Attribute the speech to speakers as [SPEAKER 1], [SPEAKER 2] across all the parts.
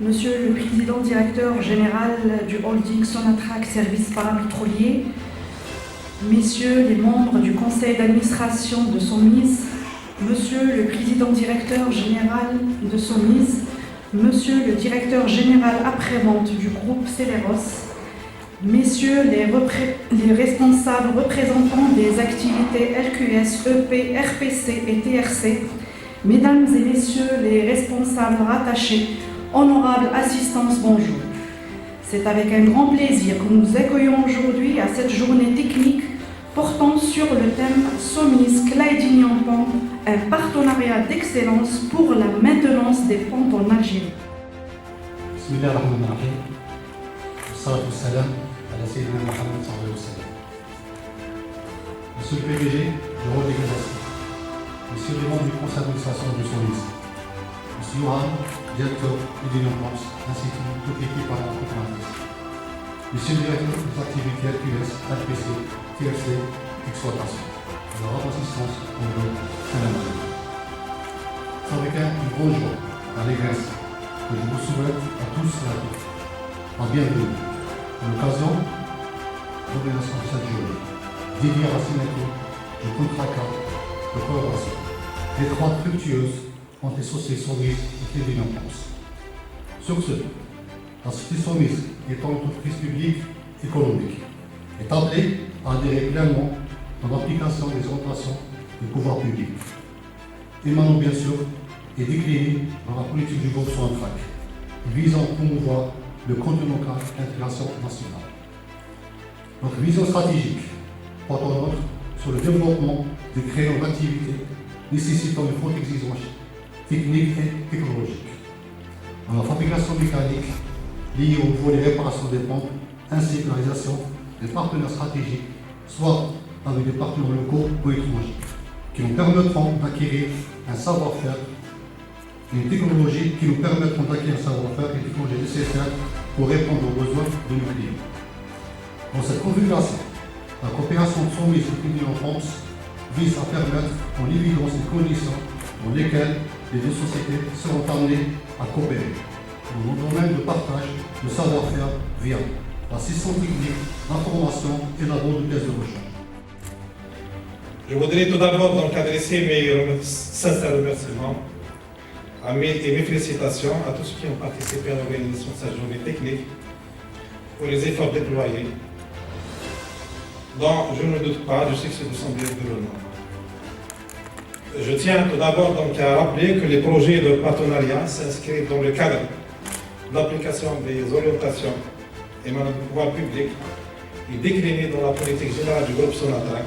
[SPEAKER 1] Monsieur le Président Directeur Général du Holding Sonatrach Services Parapétroliers, Messieurs les membres du Conseil d'administration de SOMIS, Monsieur le Président Directeur Général de SOMIS, Monsieur le Directeur Général après-vente du groupe Celeros, Messieurs les responsables représentants des activités LQS, EP, RPC et TRC, Mesdames et Messieurs les responsables rattachés, honorable assistance, bonjour. C'est avec un grand plaisir que nous accueillons aujourd'hui à cette journée technique portant sur le thème SOMIS Claidinian Pont, un partenariat d'excellence pour la maintenance des ponts en Algérie.
[SPEAKER 2] Bismillahirrahmanirrahim. Salatu wassalam ala Sayyidina Muhammad sallallahu alayhi wa sallam. Monsieur le PDG du rôle d'égalisation, Monsieur les membres du conseil d'administration du SOMIS, Monsieur Johan, directeur du Pons, ainsi que toute l'équipe parlementaire, Monsieur le directeur des activités LQS, RPC, TRC, exploitation, de leur assistance au groupe Salam. C'est avec une grande joie, d'allégresse, que je vous souhaite à tous et à toutes la bienvenue à l'occasion de l'organisation de cette journée, dédiée à la signature du contrat cadre de collaboration étroite fructueuse entre les sociétés SOMIS et Claidinian Pons. Sur ce, la société SOMIS étant une entreprise publique économique est appelée à adhérer pleinement dans l'application des orientations du pouvoir public, émanant bien sûr et déclinée dans la politique du groupe Sonatrach, visant à promouvoir le contenu local et l'intégration nationale. Notre vision stratégique porte en outre sur le développement des créneaux d'activité nécessitant une forte exigence technique et technologique, dans la fabrication mécanique liée au niveau des réparations des pompes, ainsi que la réalisation des partenaires stratégiques, soit avec des partenaires locaux ou étrangers, qui nous permettront d'acquérir un savoir-faire et une technologie qui nous permettront d'acquérir un savoir-faire et une technologie nécessaire pour répondre aux besoins de nos clients. Dans cette configuration, la coopération de SOMIS et Claidinian Pons vise à permettre en évidence les conditions dans lesquelles les deux sociétés seront amenées à coopérer dans le domaine de partage de savoir-faire via l'assistance technique, l'information et la vente de pièces de rechange.
[SPEAKER 3] Je voudrais tout d'abord donc adresser mes sincères remerciements et mes félicitations à tous ceux qui ont participé à l'organisation de cette journée technique pour les efforts déployés, dont je ne doute pas du succès de son déroulement. Je tiens tout d'abord donc à rappeler que les projets de partenariat s'inscrivent dans le cadre de l'application des orientations émanant du pouvoir public et déclinées dans la politique générale du groupe Sonatrach,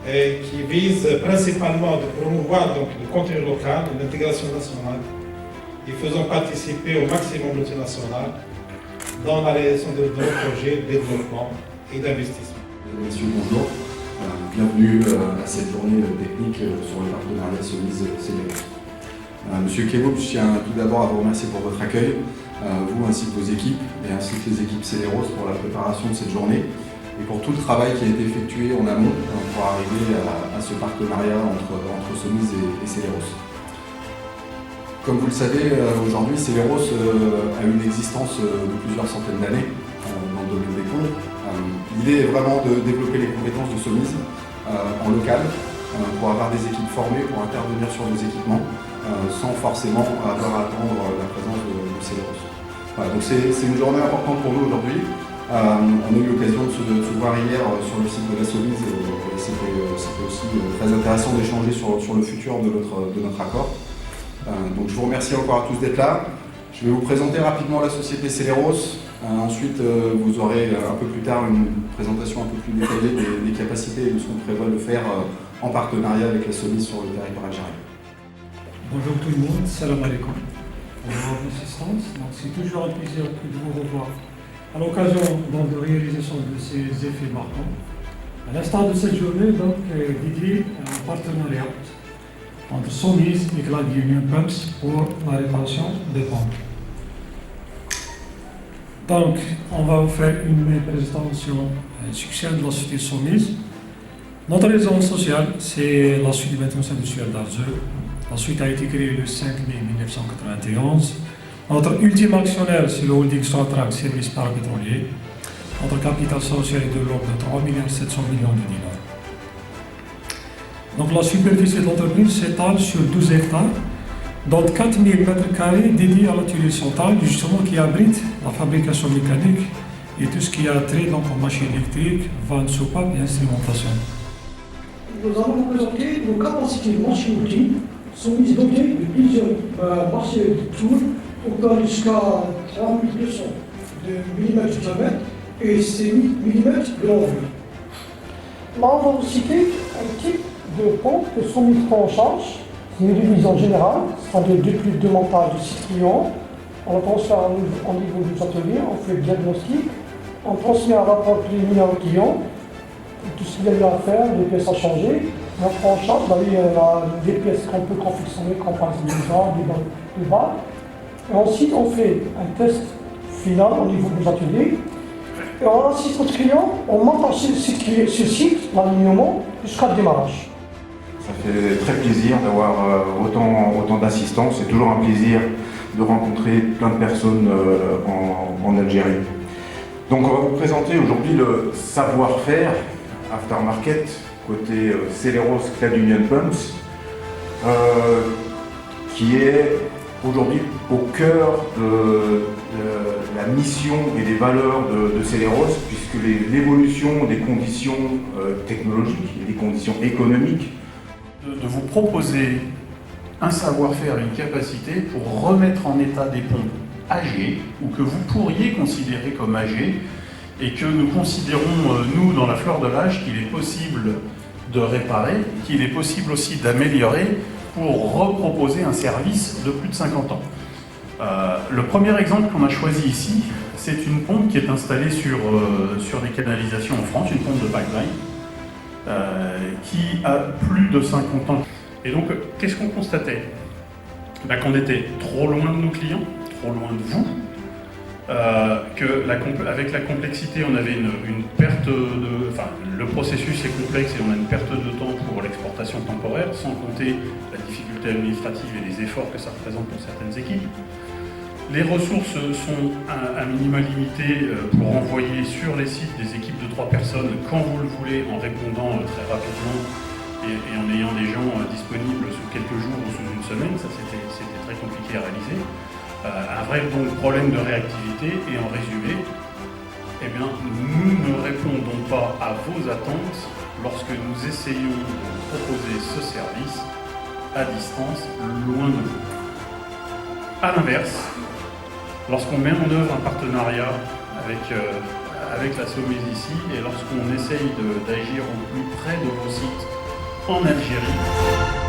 [SPEAKER 3] et qui vise principalement de promouvoir donc, le contenu local, l'intégration nationale, et faisant participer au maximum multinational dans la réalisation de nos projets de développement et d'investissement.
[SPEAKER 4] Messieurs, bonjour. Bienvenue à cette journée technique sur le partenariat SOMIS-Celeros. Monsieur Keboup, je tiens tout d'abord à vous remercier pour votre accueil, vous ainsi que vos équipes, et ainsi que les équipes Celeros pour la préparation de cette journée, et pour tout le travail qui a été effectué en amont pour arriver à ce partenariat entre SOMIS et Celeros. Comme vous le savez, aujourd'hui, Celeros a une existence de plusieurs centaines d'années dans le domaine des ponts. L'idée est vraiment de développer les compétences de SOMIS en local pour avoir des équipes formées pour intervenir sur nos équipements sans forcément avoir à attendre la présence de Celeros. Voilà, donc c'est une journée importante pour nous aujourd'hui. On a eu l'occasion de se voir hier sur le site de la SOMIS et c'était aussi très intéressant d'échanger sur le futur de notre accord. Donc je vous remercie encore à tous d'être là. Je vais vous présenter rapidement la société Celeros. Ensuite, vous aurez un peu plus tard une présentation un peu plus détaillée des capacités et de ce qu'on prévoit de faire en partenariat avec la SOMIS sur le territoire algérien.
[SPEAKER 5] Bonjour tout le monde, salam alaikum. Bonjour assistance. Donc c'est toujours un plaisir de vous revoir à l'occasion de réalisation de ces effets marquants. À l'instar de cette journée, donc dédiée à un partenariat entre SOMIS et Claidinian Pons pour la réparation des pompes. Donc, on va vous faire une présentation succincte de la société SOMIS. Notre raison sociale, c'est la suite du maintenance industriel d'Alger. La suite a été créée le 5 mai 1991. Notre ultime actionnaire, c'est le holding Sonatrach Services Parapétroliers. Notre capital social est de l'ordre de 3 700 millions de dinars. Donc la superficie de l'entreprise s'étale sur 12 hectares, dont 4 000 m² dédiés à l'atelier central, justement qui abrite la fabrication mécanique et tout ce qui a trait donc aux machines électriques, vannes, soupapes et instrumentation.
[SPEAKER 6] Nous allons vous présenter nos capacités de machines-outils, sont mises dotées de plusieurs marchés de tours, on peut aller jusqu'à 3200 de mm de diamètre et 6 mm de longueur. Là, on va vous citer un type de pompes qui sont mises en charge. C'est une révision générale, c'est-à-dire depuis le démontage du site client, on transfère au niveau des ateliers, on fait le diagnostic, on transmet un rapport préliminaire au client, tout ce qu'il y a eu à faire, les pièces à changer, on prend en charge des pièces qu'on peut confectionner, comme par exemple des armes, des balles. Et ensuite, on fait un test final au niveau des ateliers. Et on assiste notre client, on monte sur ce site, l'alignement, jusqu'à le démarrage.
[SPEAKER 7] Ça fait très plaisir d'avoir autant d'assistants. C'est toujours un plaisir de rencontrer plein de personnes en Algérie. Donc on va vous présenter aujourd'hui le savoir-faire aftermarket côté Celeros Clad Union Pumps, qui est aujourd'hui au cœur de la mission et des valeurs de Celeros, puisque l'évolution des conditions technologiques et des conditions économiques
[SPEAKER 8] de vous proposer un savoir-faire, une capacité pour remettre en état des pompes âgées ou que vous pourriez considérer comme âgées et que nous considérons, nous, dans la fleur de l'âge, qu'il est possible de réparer, qu'il est possible aussi d'améliorer pour reproposer un service de plus de 50 ans. Le premier exemple qu'on a choisi ici, c'est une pompe qui est installée sur des canalisations en France, une pompe de pipeline, qui a plus de 50 ans. Et donc, qu'est-ce qu'on constatait? Qu'on était trop loin de nos clients, trop loin de vous, qu'avec la complexité, on avait une perte de... Enfin, le processus est complexe et on a une perte de temps pour l'exportation temporaire, sans compter la difficulté administrative et les efforts que ça représente pour certaines équipes. Les ressources sont à minima limitées pour envoyer sur les sites des équipes de 3 personnes quand vous le voulez, en répondant très rapidement et en ayant des gens disponibles sous quelques jours ou sous une semaine. Ça, c'était très compliqué à réaliser. Un vrai donc, problème de réactivité et en résumé, eh bien, nous ne répondons pas à vos attentes lorsque nous essayons de proposer ce service à distance, loin de vous. A l'inverse, lorsqu'on met en œuvre un partenariat avec la Somise ici et lorsqu'on essaye d'agir au plus près de vos sites en Algérie,